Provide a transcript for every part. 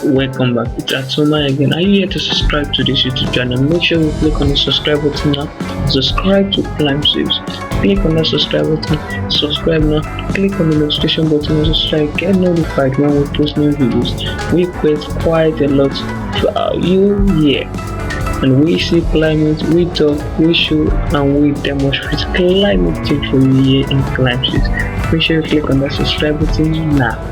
Welcome back. It's Atoma again. Are you here to subscribe to this YouTube channel? Make sure you click on the subscribe button now. Subscribe to Climb Saves. Click on that subscribe button. Subscribe now. Click on the notification button and subscribe. Get notified when we post new videos. We create quite a lot for you here. And we see climate, we talk, we show, and we demonstrate climate change for you here in Climb Saves. Make sure you click on that subscribe button now.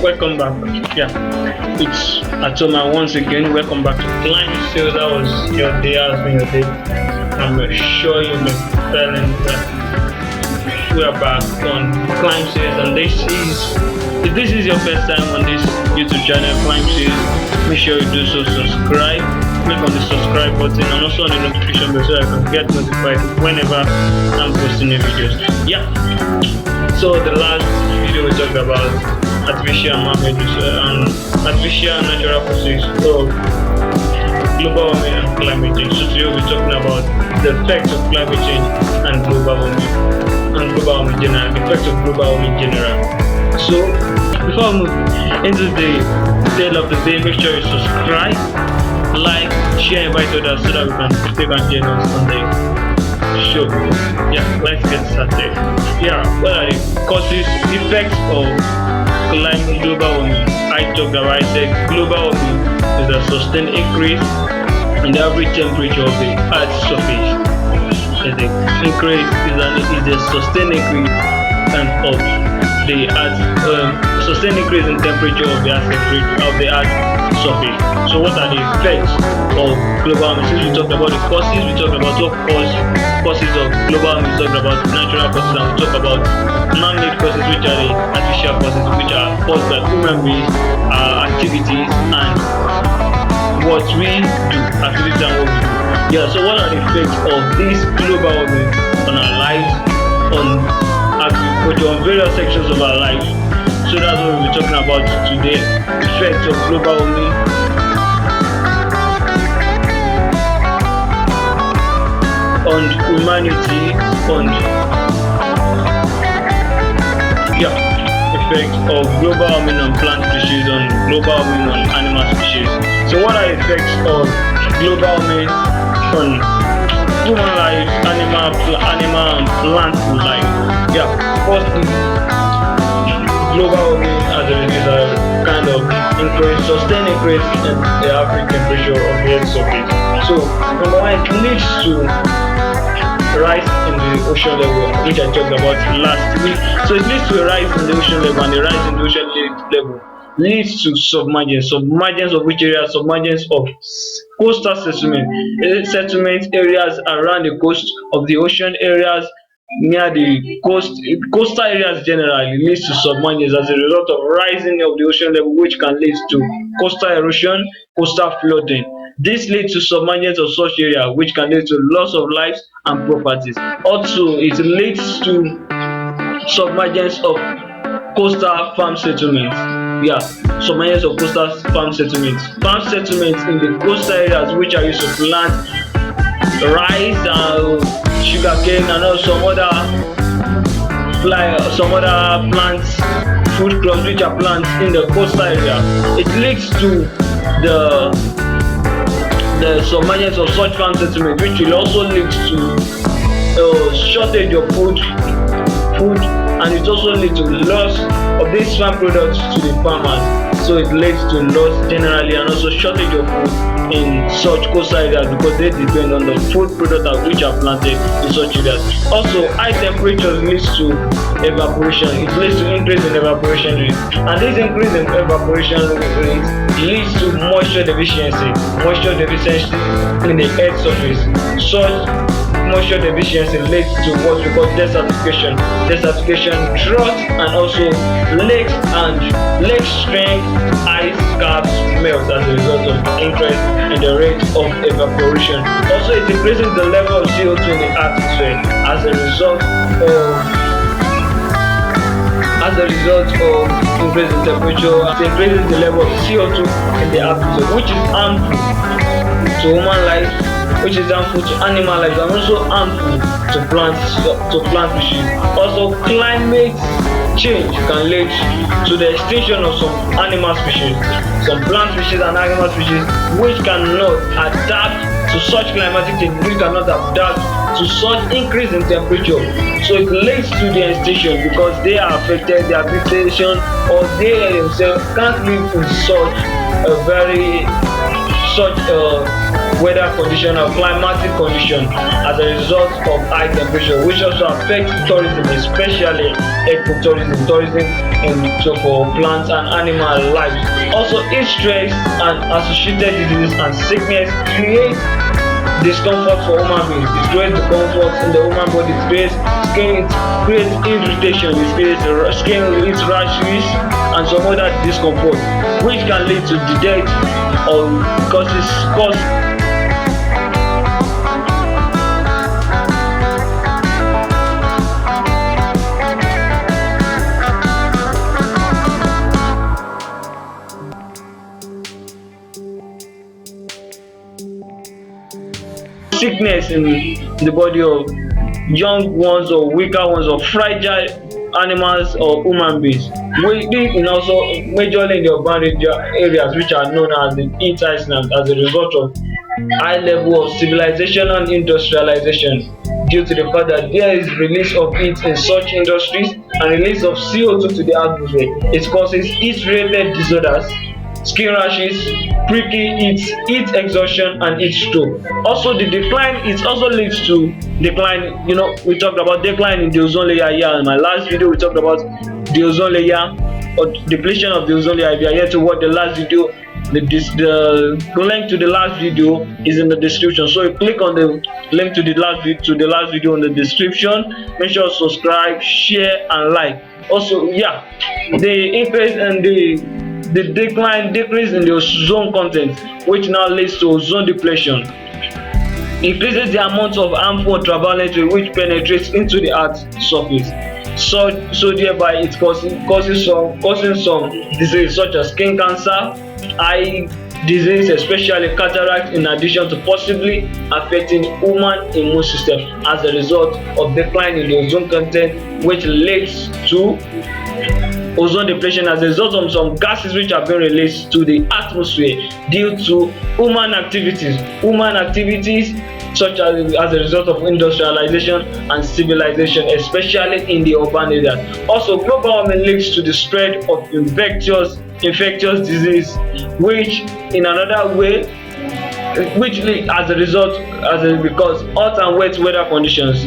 Welcome back. Yeah, it's Atoma once again. Welcome back to Climb Saves. That was your day, has been your day. I'm sure you've been feeling that we are back on Climb Saves, and if this is your first time on this YouTube channel, Climb Saves, make sure you do so. Subscribe. Click on the subscribe button and also on the notification bell so I can get notified whenever I'm posting new videos. Yeah. So the last video we talked about artificial man-made and artificial and natural causes of global warming and climate change. So today we'll be talking about the effects of climate change and global warming general, the effects of global warming general. So before we move into the tale of the day, make sure you subscribe, like, share, invite others so that they can join us on the show. Yeah, let's get started. Yeah, what are the causes, effects of global warming? I said global warming is a sustained increase in the average temperature of the Earth's surface. Is a sustained increase of the Earth's sustained increase in temperature of the Earth's surface. So what are the effects of global warming? Since we talked about the causes, we talked about what causes of global warming, we talked about natural causes, and we talked about man-made causes, which are the artificial causes, which are caused by human beings, activities, and what we do, activities and what we do. Yeah, so what are the effects of this global warming on our lives, on agriculture, on various sections of our lives? So that's what we'll be talking about today. Effects of global warming on humanity, effects of global warming on plant species, on global warming on animal species. So what are the effects of global warming on human life, animal and plant life? Yeah, firstly, global warming is a kind of sustained increase in the average temperature of the Earth's surface. So number one, it leads to rise in the ocean level, which I talked about last week. So it leads to a rise in the ocean level, and the rise in the ocean level leads to submergence of which area? Submergence of coastal settlement areas around the coast of the ocean areas, near the coastal areas generally leads to submergence as a result of rising of the ocean level, which can lead to coastal erosion, coastal flooding. This leads to submergence of such area, which can lead to loss of lives and properties. Also, it leads to submergence of coastal farm settlements. Yeah, submergence of coastal farm settlements. Farm settlements in the coastal areas, which are used to plant rice and sugarcane and also some other plants, food crops which are plants in the coastal area. It leads to the submergence of such farm settlement, which will also lead to shortage of food, and it also leads to loss of these farm products to the farmers. So it leads to loss generally, and also shortage of food in such coastal areas because they depend on the food products which are planted in such areas. Also, high temperatures leads to evaporation. It leads to increase in evaporation rate, and this increase in evaporation rate leads to moisture deficiency in the earth's surface. Such moisture deficiency leads to what we call desertification, drought, and also leg strength, ice caps melt as a result of increase in the rate of evaporation. Also, it increases the level of CO2 in the atmosphere as a result of increasing temperature. It increases the level of CO2 in the atmosphere, which is harmful to human life, which is harmful to animal life, and also harmful to plant species. Also, climate change can lead to the extinction of some animal species, some plant species and animal species which cannot adapt to such climatic change, which cannot adapt to such increase in temperature. So it leads to their extinction because they are affected, their vegetation or they themselves can't live in such weather condition or climatic condition as a result of high temperature, which also affects tourism, especially tourism for plants and animal lives. Also, heat stress and associated diseases and sickness create discomfort for human beings. It creates discomfort in the human body. It creates irritation. It creates skin rashes and some other discomfort, which can lead to the death or cause sickness in the body of young ones or weaker ones or fragile animals or human beings. And also majorly in the urban areas which are known as the heat islands as a result of high level of civilization and industrialization, due to the fact that there is release of heat in such industries and release of CO2 to the atmosphere. It causes heat related disorders, skin rashes, prickly heat exhaustion, and heat stroke. Also, the decline, it also leads to decline. We talked about decline in the ozone layer here. In my last video, we talked about the ozone layer or depletion of the ozone layer. If you are here to watch the last video, the link to the last video is in the description. So you click on the link to the last video in the description. Make sure to subscribe, share, and like. Also, the increase and the decrease in the ozone content, which now leads to ozone depletion, increases the amount of harmful ultraviolet rays which penetrates into the earth's surface. So thereby it causing some diseases such as skin cancer, eye disease, especially cataract, in addition to possibly affecting human immune system as a result of decline in the ozone content, which leads to ozone depletion as a result of some gases which are being released to the atmosphere due to human activities such as a result of industrialization and civilization, especially in the urban areas. Also, global warming leads to the spread of infectious disease, which in another way, because hot and wet weather conditions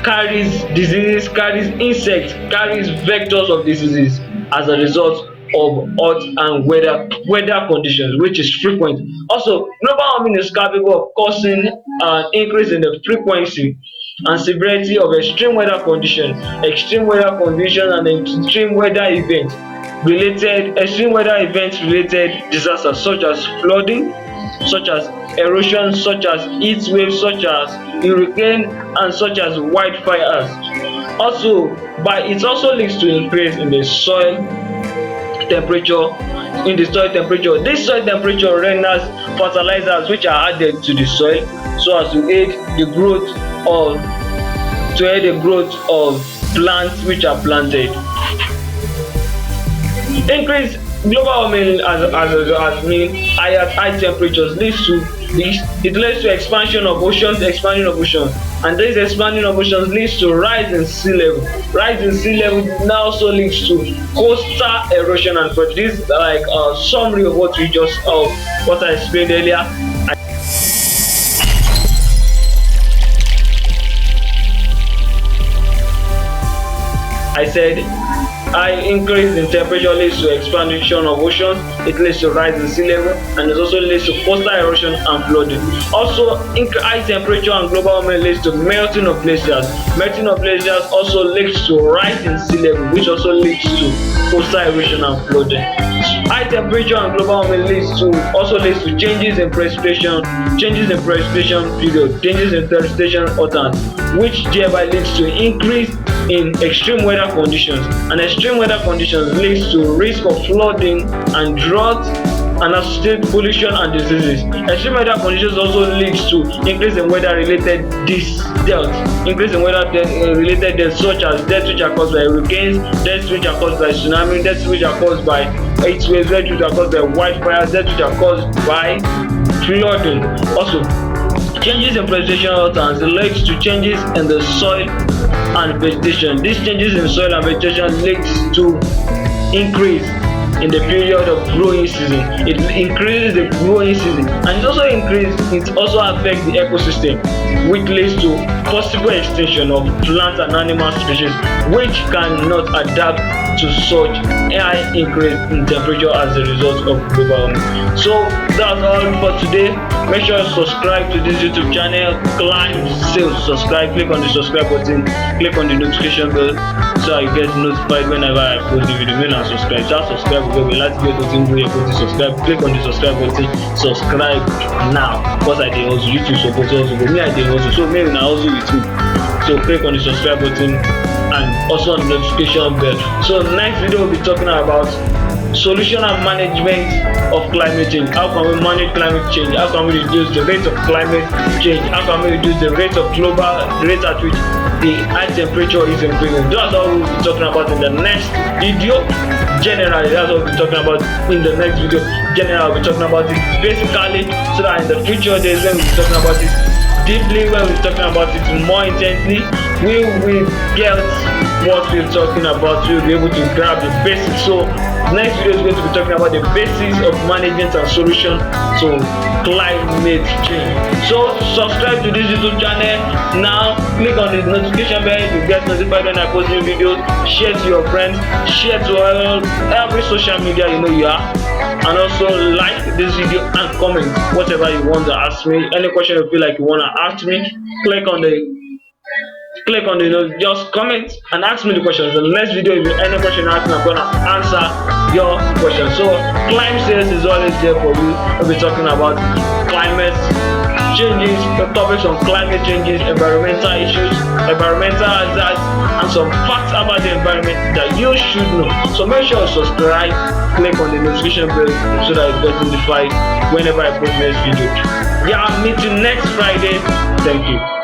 carries diseases, carries insects, carries vectors of diseases as a result of hot and weather conditions, which is frequent. Also, global warming is capable of causing an increase in the frequency and severity of extreme weather conditions and extreme weather event related disasters such as flooding, such as erosion, such as heat waves, such as hurricane, and such as wildfires. Also, it also leads to increase in the soil temperature. This soil temperature renders fertilizers which are added to the soil so as to aid the growth of plants which are planted. Increase global warming as mean high temperatures leads to expansion of oceans, and this expanding of oceans leads to rise in sea level. Now also leads to coastal erosion and flood. This is like a summary of what I explained earlier. I said High increase in temperature leads to expansion of oceans, it leads to rise in sea level, and it also leads to coastal erosion and flooding. Also, high temperature and global warming leads to melting of glaciers. Melting of glaciers also leads to rise in sea level, which also leads to coastal erosion and flooding. High temperature and global warming also leads to changes in precipitation period, changes in precipitation patterns, which thereby leads to increase in extreme weather conditions, and extreme weather conditions leads to risk of flooding and drought and associated pollution and diseases. Extreme weather conditions also leads to increase in weather-related related deaths, such as deaths which are caused by hurricanes, deaths which are caused by tsunami, deaths which are caused by heat waves, deaths which are caused by wildfires, deaths which are caused by flooding. Also, changes in precipitation patterns leads to changes in the soil and vegetation. These changes in soil and vegetation leads to increase in the period of growing season. It increases the growing season, and it also affects the ecosystem, which leads to possible extinction of plant and animal species which cannot adapt to such high increase in temperature as a result of global warming. So that's all for today. Make sure you subscribe to this YouTube channel, Climb Sales. Subscribe, click on the subscribe button, click on the notification bell so you get notified whenever I post the video. When I subscribe, just subscribe because we like to get the thing where you put the subscribe. Click on the subscribe button, subscribe now. Because I did also YouTube support also, but me I did also, so maybe now also with me. So click on the subscribe button and also on the notification bell. So next video we'll be talking about solution and management of climate change. How can we manage climate change? How can we reduce the rate of climate change? How can we reduce the rate at which the high temperature is increasing? That's what we'll be talking about in the next video. Generally, that's what we'll be talking about in the next video. Generally, I'll be talking about it basically, so that in the future days when we'll be talking about it deeply, when we're talking about it more intensely, we will get what we're talking about. We'll be able to grab the basics. So next video is going to be talking about the basics of management and solution to climate change. So subscribe to this YouTube channel now, click on the notification bell to get notified when I post new videos. Share to your friends, share to every social media you know you are, and also like this video and comment whatever you want to ask me. Any question you feel like you want to ask me, just comment and ask me the questions. In the next video, if you have any question ask me, I'm gonna answer your question. So Climb Sales is always there for you. We'll be talking about climate changes, the topics on climate changes, environmental issues, environmental hazards, and some facts about the environment that you should know. So make sure you subscribe, click on the notification bell so that you get notified whenever I post next video. Yeah, I'll meet you next Friday. Thank you.